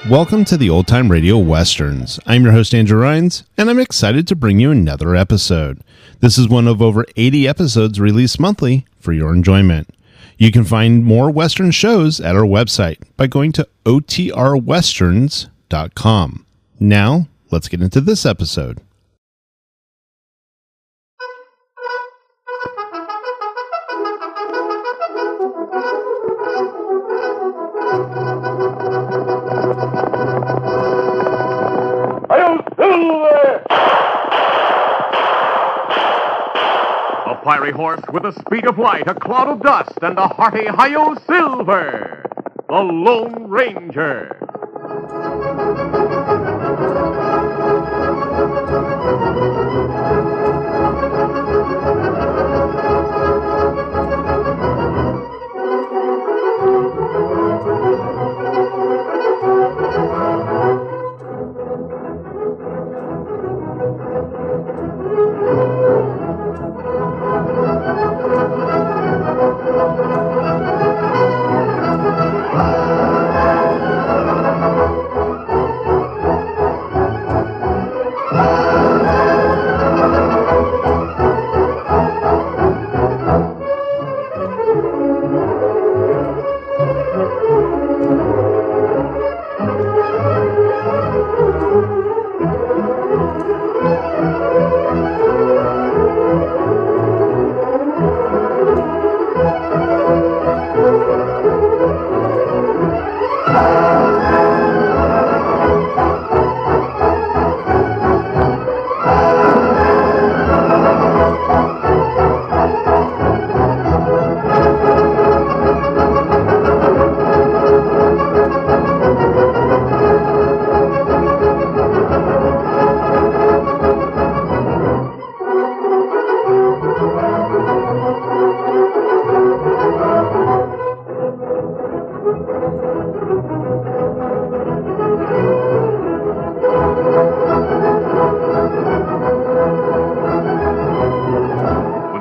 Welcome to the Old Time Radio Westerns. I'm your host, Andrew Rhynes, and I'm excited to bring you another episode. This is one of over 80 episodes released monthly for your enjoyment. You can find more Western shows at our website by going to OTRwesterns.com. Now, let's get into this episode. A fiery horse with the speed of light, a cloud of dust, and a hearty hi-yo silver, the Lone Ranger.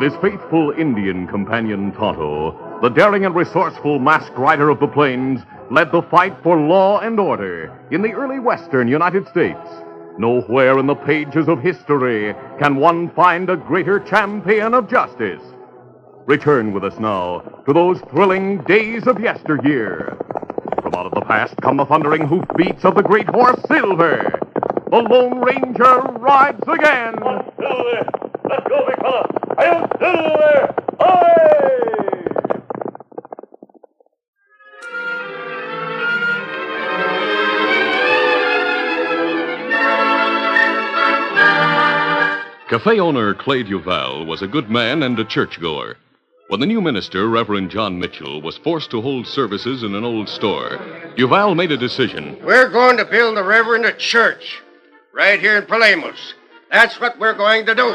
His faithful Indian companion Tonto, the daring and resourceful masked rider of the plains, led the fight for law and order in the early western United States. Nowhere in the pages of history can one find a greater champion of justice. Return with us now to those thrilling days of yesteryear. From out of the past come the thundering hoofbeats of the great horse Silver. The Lone Ranger rides again. Silver, let's go, big fella. I'll Silver! Aye! Cafe owner Clay Duval was a good man and a churchgoer. When the new minister, Reverend John Mitchell, was forced to hold services in an old store, Duval made a decision. We're going to build the Reverend a church right here in Palemos. That's what we're going to do.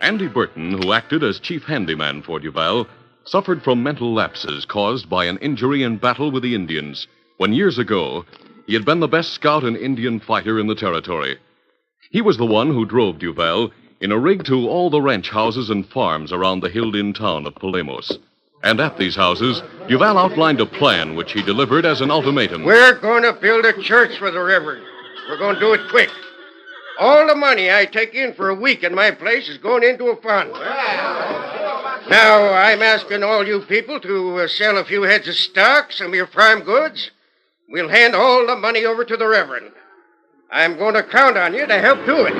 Andy Burton, who acted as chief handyman for Duval, suffered from mental lapses caused by an injury in battle with the Indians, when years ago he had been the best scout and Indian fighter in the territory. He was the one who drove Duval in a rig to all the ranch houses and farms around the hilled-in town of Palemos. And at these houses, Duval outlined a plan which he delivered as an ultimatum. We're going to build a church for the Reverend. We're going to do it quick. All the money I take in for a week in my place is going into a fund. Now, I'm asking all you people to sell a few heads of stock, some of your farm goods. We'll hand all the money over to the Reverend. I'm going to count on you to help do it.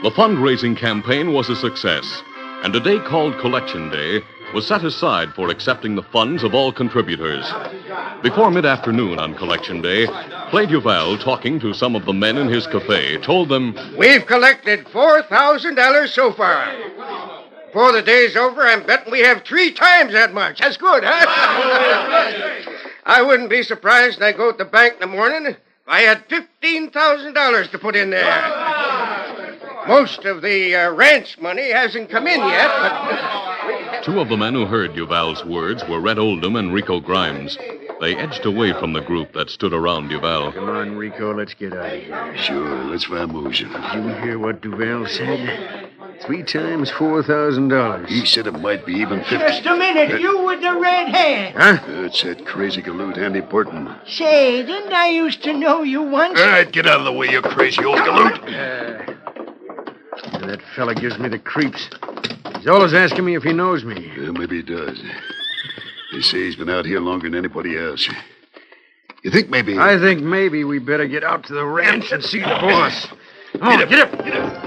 The fundraising campaign was a success, and a day called Collection Day was set aside for accepting the funds of all contributors. Before mid-afternoon on Collection Day, Clay Duval, talking to some of the men in his cafe, told them, We've collected $4,000 so far. Before the day's over, I'm betting we have 3 times that much. That's good, huh? I wouldn't be surprised when I go to the bank in the morning if I had $15,000 to put in there. Most of the ranch money hasn't come in yet, but Two of the men who heard Duval's words were Red Oldham and Rico Grimes. They edged away from the group that stood around Duval. Come on, Rico, let's get out of here. Sure, let's vamoose him. Did you hear what Duval said? 3 times $4,000. He said it might be even 50. Just a minute, you with the red hair. Huh? It's that crazy galoot, Andy Burton. Say, didn't I used to know you once? All right, get out of the way, you crazy old galoot. That fella gives me the creeps. He's always asking me if he knows me. Well, maybe he does. They say he's been out here longer than anybody else. You think maybe... I think maybe we better get out to the ranch and see the boss. Come on, get up. Get up.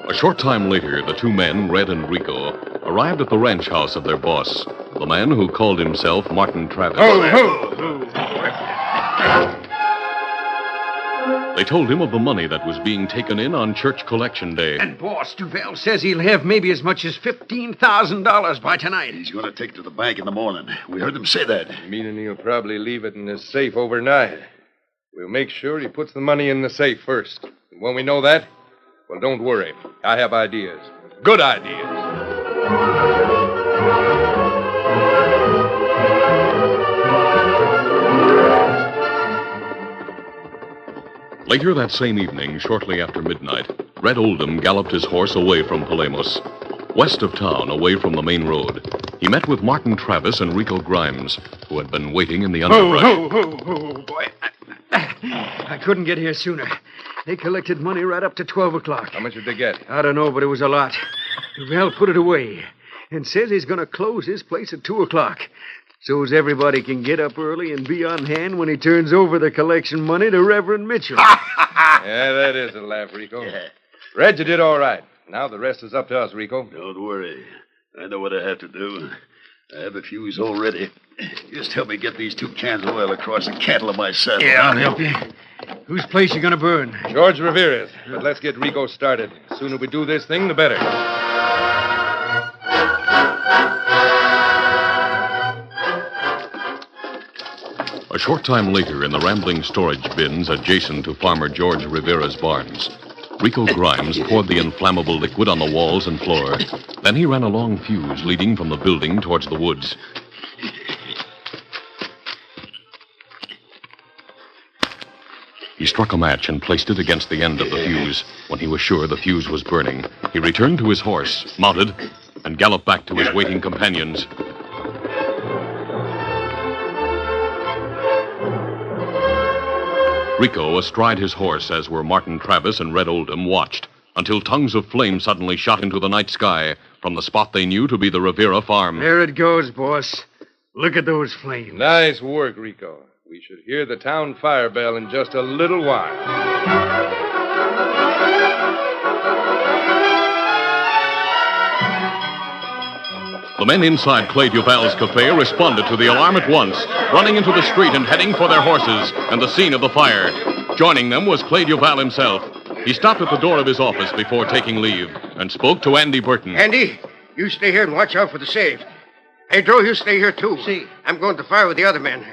A short time later, the two men, Red and Rico, arrived at the ranch house of their boss, the man who called himself Martin Travis. They told him of the money that was being taken in on church collection day. And Boss Duval says he'll have maybe as much as $15,000 by tonight. He's going to take it to the bank in the morning. We heard him say that. Meaning he'll probably leave it in his safe overnight. We'll make sure he puts the money in the safe first. And when we know that, well, don't worry. I have ideas. Good ideas. Later that same evening, shortly after midnight, Red Oldham galloped his horse away from Palemos. West of town, away from the main road, he met with Martin Travis and Rico Grimes, who had been waiting in the underbrush. Oh, boy. I couldn't get here sooner. They collected money right up to 12 o'clock. How much did they get? I don't know, but it was a lot. Duval put it away and says he's going to close his place at 2 o'clock. So's everybody can get up early and be on hand when he turns over the collection money to Reverend Mitchell. Yeah, that is a laugh, Rico. Yeah. Red, you did all right. Now the rest is up to us, Rico. Don't worry. I know what I have to do. I have a fuse all ready. Just help me get these 2 cans of oil across the cantle of my saddle. Yeah, I'll help you. Whose place you going to burn? George Rivera's. But let's get Rico started. The sooner we do this thing, the better. A short time later, in the rambling storage bins adjacent to Farmer George Rivera's barns, Rico Grimes poured the inflammable liquid on the walls and floor. Then he ran a long fuse leading from the building towards the woods. He struck a match and placed it against the end of the fuse. When he was sure the fuse was burning, he returned to his horse, mounted, and galloped back to his waiting companions. Rico, astride his horse, as were Martin Travis and Red Oldham, watched until tongues of flame suddenly shot into the night sky from the spot they knew to be the Rivera farm. There it goes, boss. Look at those flames. Nice work, Rico. We should hear the town fire bell in just a little while. The men inside Clay Duval's cafe responded to the alarm at once, running into the street and heading for their horses and the scene of the fire. Joining them was Clay Duval himself. He stopped at the door of his office before taking leave and spoke to Andy Burton. Andy, you stay here and watch out for the safe. Pedro, you stay here, too. Si. I'm going to fire with the other men.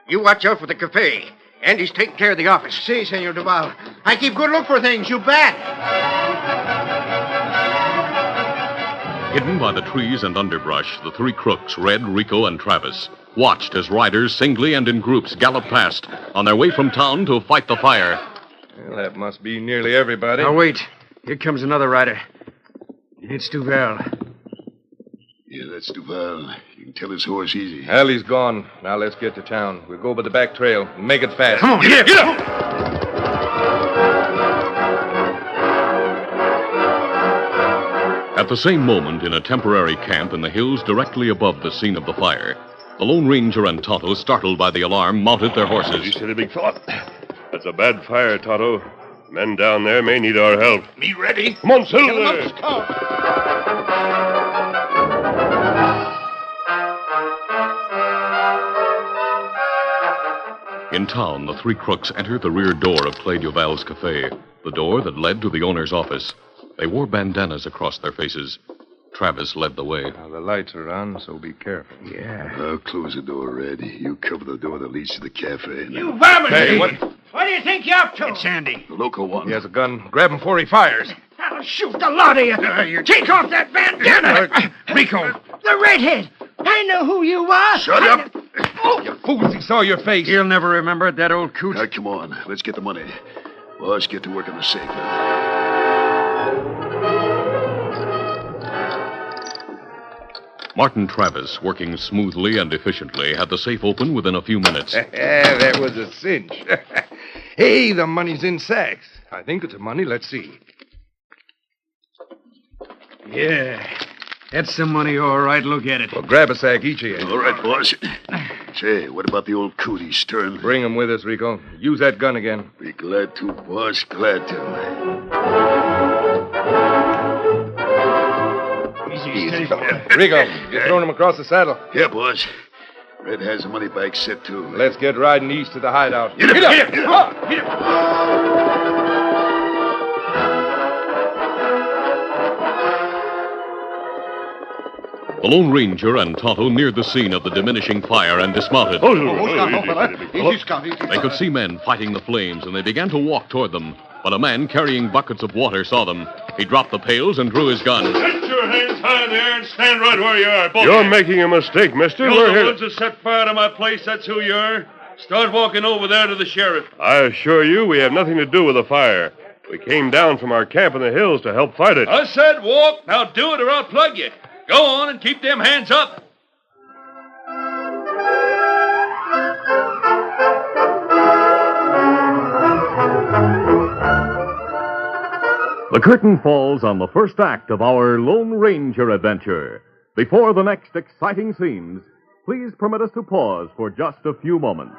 You watch out for the cafe. Andy's taking care of the office. Si, Senor Duval. I keep good look for things, you bet. Hidden by the trees and underbrush, the 3 crooks, Red, Rico, and Travis, watched as riders singly and in groups galloped past on their way from town to fight the fire. Well, that must be nearly everybody. Now, wait. Here comes another rider. It's Duval. Yeah, that's Duval. You can tell his horse easy. Allie's gone. Now let's get to town. We'll go by the back trail and make it fast. Come on, get up! At the same moment, in a temporary camp in the hills directly above the scene of the fire, the Lone Ranger and Tonto, startled by the alarm, mounted their horses. Steady, big fella. That's a bad fire, Tonto. Men down there may need our help. Me ready? Come on, Silver! In town, the 3 crooks entered the rear door of Clay Duval's cafe, the door that led to the owner's office. They wore bandanas across their faces. Travis led the way. Now, the lights are on, so be careful. Yeah. I'll close the door, Red. You cover the door that leads to the cafe. You varmint! Hey, what? What do you think you're up to? It's Andy. The local one. He has a gun. Grab him before he fires. I'll shoot the lot of you. Take off that bandana. Rico. The redhead. I know who you are. Shut up. You fools, he saw your face. He'll never remember it, that old coot. Now, come on. Let's get the money. Boss, get to work on the safe. Martin Travis, working smoothly and efficiently, had the safe open within a few minutes. That was a cinch. Hey, the money's in sacks. I think it's the money. Let's see. Yeah. That's the money, all right. Look at it. Well, grab a sack each of you. All right, boss. Say, what about the old cootie, Stern? Bring him with us, Rico. Use that gun again. Be glad to, boss. Glad to. Easy, boy. Rico, you're throwing him across the saddle. Yeah, boss. Red has the money bag set, too. Let's get riding east to the hideout. Hit him! Hit him! Hit him! The Lone Ranger and Tonto neared the scene of the diminishing fire and dismounted. They could see men fighting the flames, and they began to walk toward them. But a man carrying buckets of water saw them. He dropped the pails and drew his gun. Get your hands high there and stand right where you are, both. You're making a mistake, mister. You're the ones that set fire to my place, that's who you are. Start walking over there to the sheriff. I assure you, we have nothing to do with the fire. We came down from our camp in the hills to help fight it. I said walk. Now do it or I'll plug you. Go on and keep them hands up. The curtain falls on the first act of our Lone Ranger adventure. Before the next exciting scenes, please permit us to pause for just a few moments.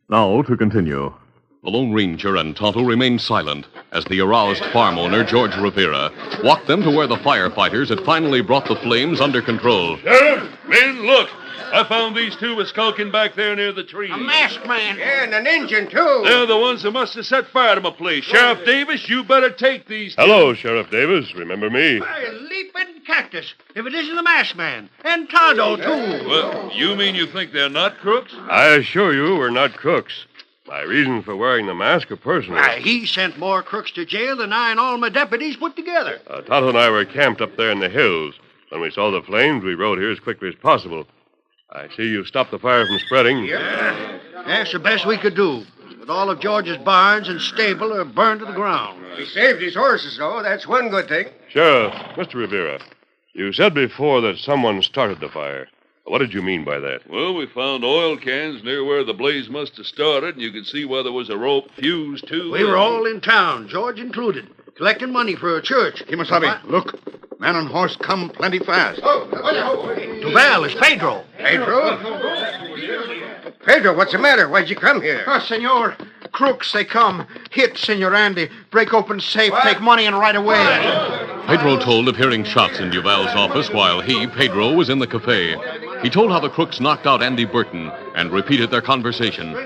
Now to continue. The Lone Ranger and Tonto remained silent as the aroused farm owner, George Rivera, walked them to where the firefighters had finally brought the flames under control. Sheriff, men, look. I found these two were skulking back there near the trees. A masked man. Yeah, and an Injun, too. They're the ones that must have set fire to my place. Sheriff Davis, you better take these two. Hello, Sheriff Davis. Remember me? Why, leaping cactus. If it isn't the masked man. And Tonto, too. Well, you mean you think they're not crooks? I assure you, we're not crooks. My reason for wearing the mask are personal. Why, he sent more crooks to jail than I and all my deputies put together. Tonto and I were camped up there in the hills. When we saw the flames, we rode here as quickly as possible. I see you've stopped the fire from spreading. Yeah. That's the best we could do. But all of George's barns and stable are burned to the ground. He saved his horses, though. That's one good thing. Sheriff, Mr. Rivera, you said before that someone started the fire. What did you mean by that? Well, we found oil cans near where the blaze must have started, and you could see where there was a rope fuse, too. We were all in town, George included, collecting money for a church. Kimasabi, look. Man and horse come plenty fast. Duval, it's Pedro. Pedro? Pedro, what's the matter? Why'd you come here? Oh, senor. Crooks, they come. Hit Senor Andy. Break open safe, take money, and right away. Pedro told of hearing shots in Duval's office while he, Pedro, was in the cafe. He told how the crooks knocked out Andy Burton and repeated their conversation.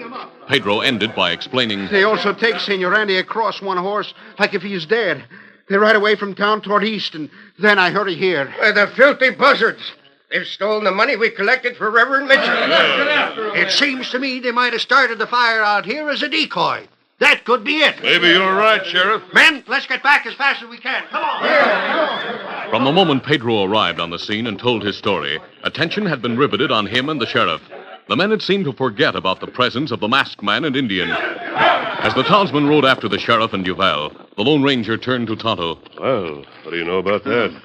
Pedro ended by explaining, They also take Senor Andy across one horse like if he's dead. They ride away from town toward east, and then I hurry here. The filthy buzzards. They've stolen the money we collected for Reverend Mitchell. It seems to me they might have started the fire out here as a decoy. That could be it. Maybe you're right, Sheriff. Men, let's get back as fast as we can. Come on. From the moment Pedro arrived on the scene and told his story, attention had been riveted on him and the sheriff. The men had seemed to forget about the presence of the masked man and Indian. As the townsman rode after the sheriff and Duval, the Lone Ranger turned to Tonto. Well, what do you know about that?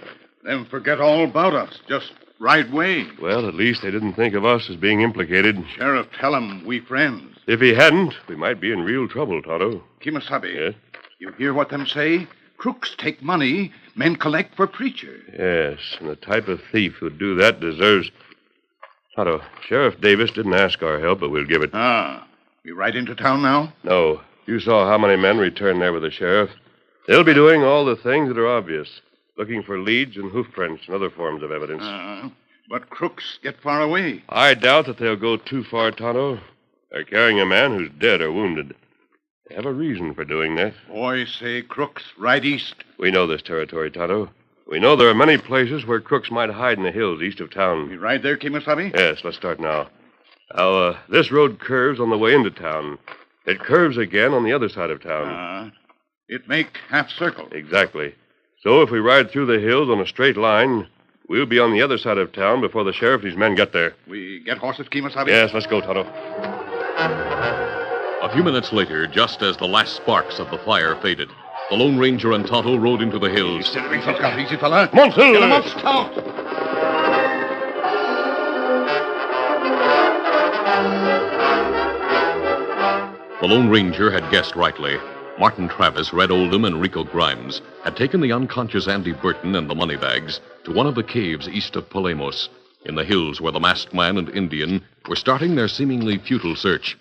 Them forget all about us. Just right way. Well, at least they didn't think of us as being implicated. Sheriff, tell 'em we friends. If he hadn't, we might be in real trouble, Tonto. Kimasabi. Yes? You hear what them say? Crooks take money, men collect for preacher. Yes, and the type of thief who'd do that deserves... Tonto, Sheriff Davis didn't ask our help, but we'll give it. Ah, we ride into town now? No. You saw how many men returned there with the sheriff. They'll be doing all the things that are obvious. Looking for leads and hoof prints and other forms of evidence. But crooks get far away. I doubt that they'll go too far, Tonto. They're carrying a man who's dead or wounded. They have a reason for doing that. Boys say crooks ride east. We know this territory, Tonto. We know there are many places where crooks might hide in the hills east of town. We ride there, Kimasabi? Yes, let's start now. Now, this road curves on the way into town. It curves again on the other side of town. It make half circle. Exactly. So if we ride through the hills on a straight line, we'll be on the other side of town before the sheriff and his men get there. We get horses, Kimasabi? Yes, let's go, Tonto. A few minutes later, just as the last sparks of the fire faded, the Lone Ranger and Tonto rode into the hills. Easy, fella. Monsieur! Get him up, stout. The Lone Ranger had guessed rightly. Martin Travis, Red Oldham, and Rico Grimes had taken the unconscious Andy Burton and the money bags to one of the caves east of Palemos, in the hills where the masked man and Indian were starting their seemingly futile search.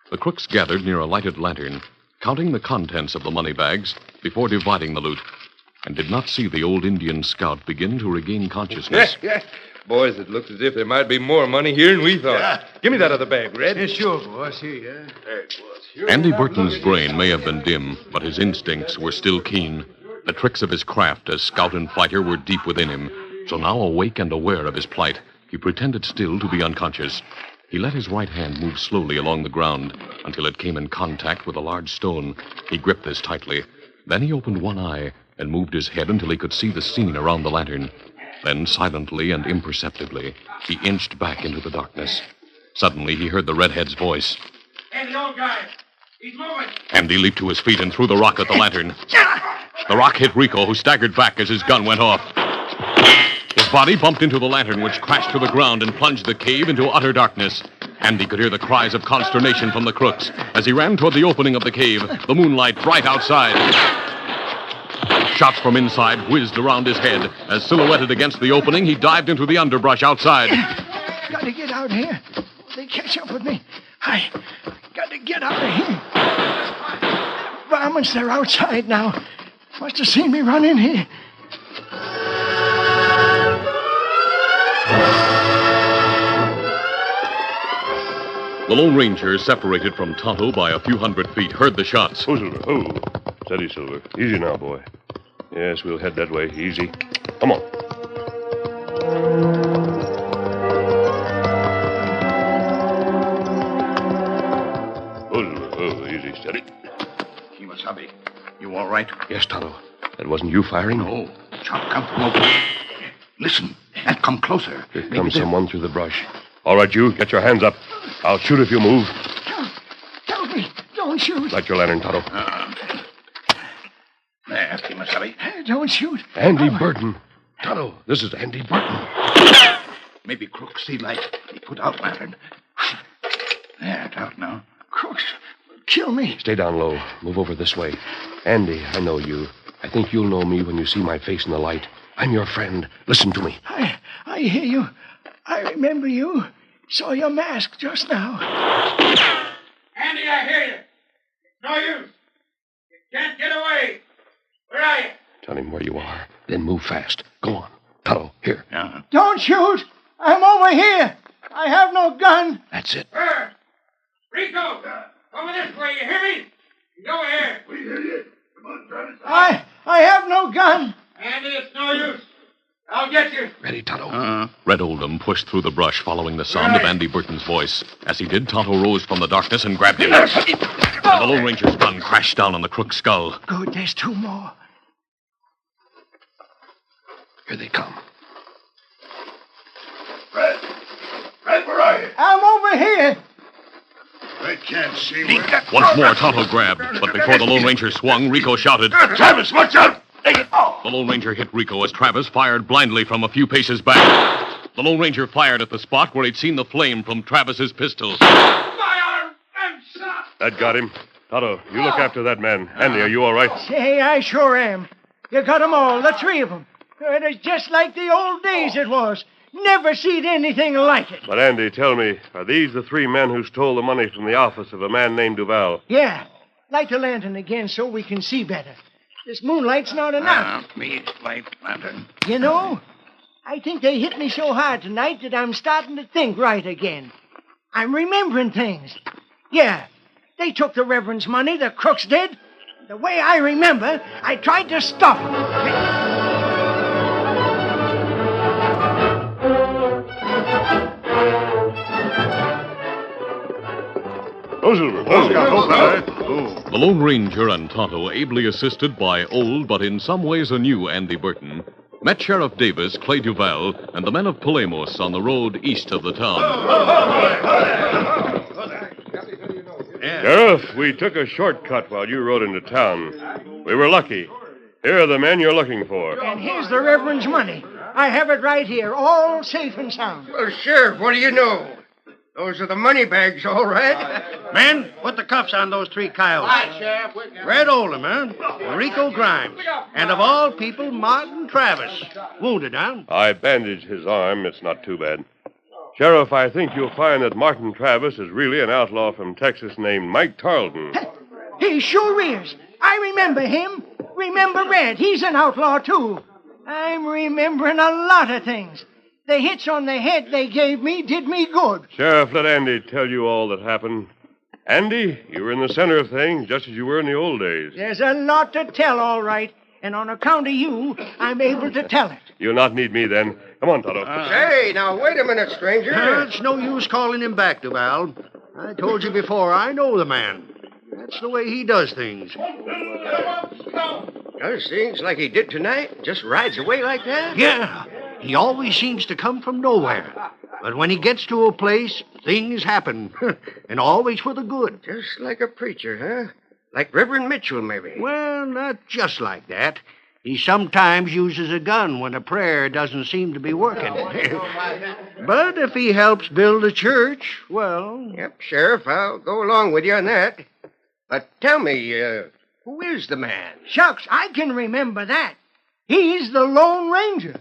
The crooks gathered near a lighted lantern, counting the contents of the money bags before dividing the loot, and did not see the old Indian scout begin to regain consciousness. Boys, it looks as if there might be more money here than we thought. Give me that other bag, Red. Yeah, sure, boss. Here, yeah. There it was. Andy Burton's brain may have been dim, but his instincts were still keen. The tricks of his craft as scout and fighter were deep within him. So now, awake and aware of his plight, he pretended still to be unconscious. He let his right hand move slowly along the ground until it came in contact with a large stone. He gripped this tightly. Then he opened one eye and moved his head until he could see the scene around the lantern. Then, silently and imperceptibly, he inched back into the darkness. Suddenly, he heard the redhead's voice. Hey, the old guy. He's moving. Andy leaped to his feet and threw the rock at the lantern. The rock hit Rico, who staggered back as his gun went off. His body bumped into the lantern, which crashed to the ground and plunged the cave into utter darkness. Andy could hear the cries of consternation from the crooks. As he ran toward the opening of the cave, the moonlight bright outside. Shots from inside whizzed around his head. As silhouetted against the opening, he dived into the underbrush outside. Got to get out of here. They catch up with me. I got to get out of here. Varmints, they're outside now. Must have seen me run in here. The Lone Ranger, separated from Tonto by a few hundred feet, heard the shots. Oh, Silver. Oh. Steady, Silver. Easy now, boy. Yes, we'll head that way. Easy. Come on. Oh, easy, steady. Kimasabi, you all right? Yes, Tonto. That wasn't you firing? No. Shot come from over. Listen, that come closer. Here comes someone through the brush. All right, you, get your hands up. I'll shoot if you move. Don't me. Don't shoot. Light your lantern, Tonto. There, Kimasabi. Don't shoot. Andy Burton. Tonto, this is Andy Burton. Maybe crooks see light. He put out lantern. There, it's out now. Crooks will kill me. Stay down low. Move over this way. Andy, I know you. I think you'll know me when you see my face in the light. I'm your friend. Listen to me. I hear you. I remember you. Saw your mask just now. Andy, I hear you. It's no use. You can't get away. Where are you? Tell him where you are. Then move fast. Go on. Tonto, here. Don't shoot. I'm over here. I have no gun. That's it. Rico, over this way. You hear me? He's over here. We hear you. Come on, Travis. I have no gun. Andy, it's no use. I'll get you. Ready, Tonto. Red Oldham pushed through the brush following the sound of Andy Burton's voice. As he did, Tonto rose from the darkness and grabbed him. And the Lone Ranger's gun crashed down on the crook's skull. Good, there's two more. Here they come. Red, where are you? I'm over here. I can't see where... Once more, Tonto grabbed, but before the Lone Ranger swung, Rico shouted, Travis, watch out! The Lone Ranger hit Rico as Travis fired blindly from a few paces back. The Lone Ranger fired at the spot where he'd seen the flame from Travis's pistol. My arm! I'm shot! That got him. Tonto, you look after that man. Andy, are you all right? Say, I sure am. You got 'em all, the three of 'em. It is just like the old days it was. Never seen anything like it. But, Andy, tell me, are these the three men who stole the money from the office of a man named Duval? Yeah. Light the lantern again so we can see better. This moonlight's not enough. Me light lantern. You know, I think they hit me so hard tonight that I'm starting to think right again. I'm remembering things. Yeah, they took the Reverend's money, the crooks did. The way I remember, I tried to stop them. The Lone Ranger and Tonto, ably assisted by old but in some ways a new Andy Burton, met Sheriff Davis, Clay Duval, and the men of Palemos on the road east of the town. Sheriff, we took a shortcut while you rode into town. We were lucky. Here are the men you're looking for. And here's the Reverend's money. I have it right here, all safe and sound. Well, Sheriff, what do you know? Those are the money bags, all right. Men, put the cuffs on those three coyotes. Hi, Sheriff. Red Oldham, huh? Rico Grimes. And of all people, Martin Travis. Wounded, huh? I bandaged his arm. It's not too bad. Sheriff, I think you'll find that Martin Travis is really an outlaw from Texas named Mike Tarleton. He sure is. I remember him. Remember Red. He's an outlaw, too. I'm remembering a lot of things. The hits on the head they gave me did me good. Sheriff, let Andy tell you all that happened. Andy, you were in the center of things, just as you were in the old days. There's a lot to tell, all right. And on account of you, I'm able to tell it. You'll not need me then. Come on, Tonto. Say, now, wait a minute, stranger. It's no use calling him back, Duval. I told you before, I know the man. That's the way he does things. Does things like he did tonight? Just rides away like that? Yeah. He always seems to come from nowhere. But when he gets to a place, things happen. And always for the good. Just like a preacher, huh? Like Reverend Mitchell, maybe. Well, not just like that. He sometimes uses a gun when a prayer doesn't seem to be working. But if he helps build a church, well... Yep, Sheriff, I'll go along with you on that. But tell me, who is the man? Shucks, I can remember that. He's the Lone Ranger.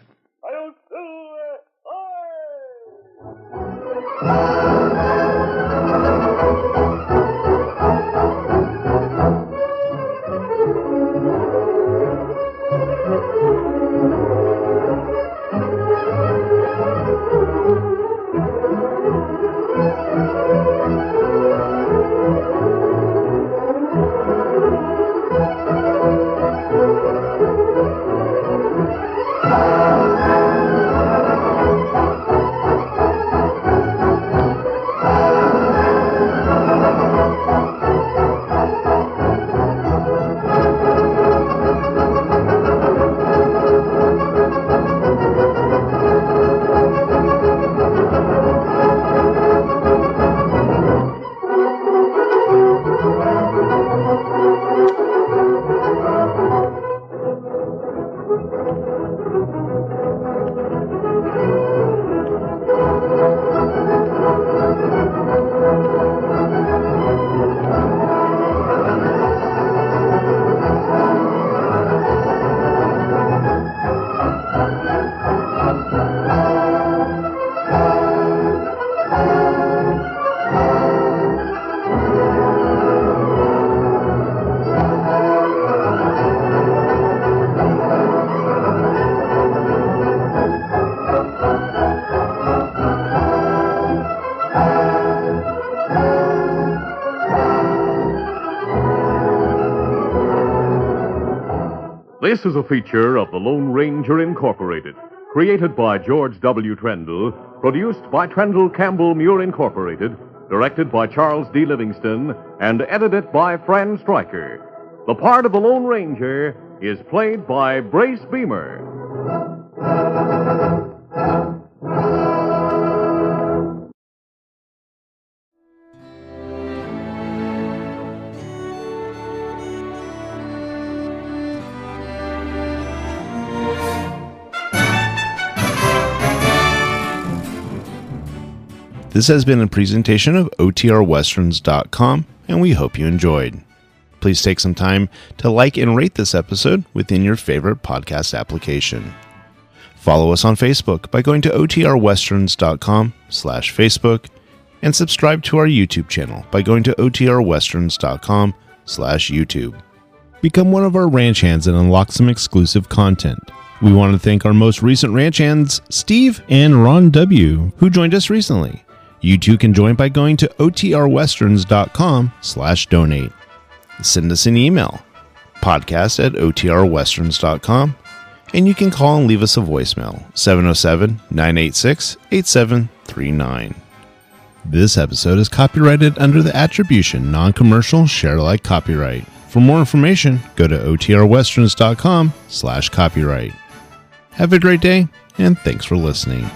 This is a feature of the Lone Ranger Incorporated, created by George W. Trendle, produced by Trendle Campbell Muir Incorporated, directed by Charles D. Livingston, and edited by Fran Striker. The part of the Lone Ranger is played by Brace Beemer. This has been a presentation of OTRWesterns.com, and we hope you enjoyed. Please take some time to like and rate this episode within your favorite podcast application. Follow us on Facebook by going to OTRWesterns.com/Facebook, and subscribe to our YouTube channel by going to OTRWesterns.com/YouTube. Become one of our ranch hands and unlock some exclusive content. We want to thank our most recent ranch hands, Steve and Ron W., who joined us recently. You too can join by going to OTRWesterns.com/donate. Send us an email, podcast@OTRWesterns.com, and you can call and leave us a voicemail, 707-986-8739. This episode is copyrighted under the attribution non-commercial share-alike copyright. For more information, go to OTRWesterns.com/copyright. Have a great day, and thanks for listening.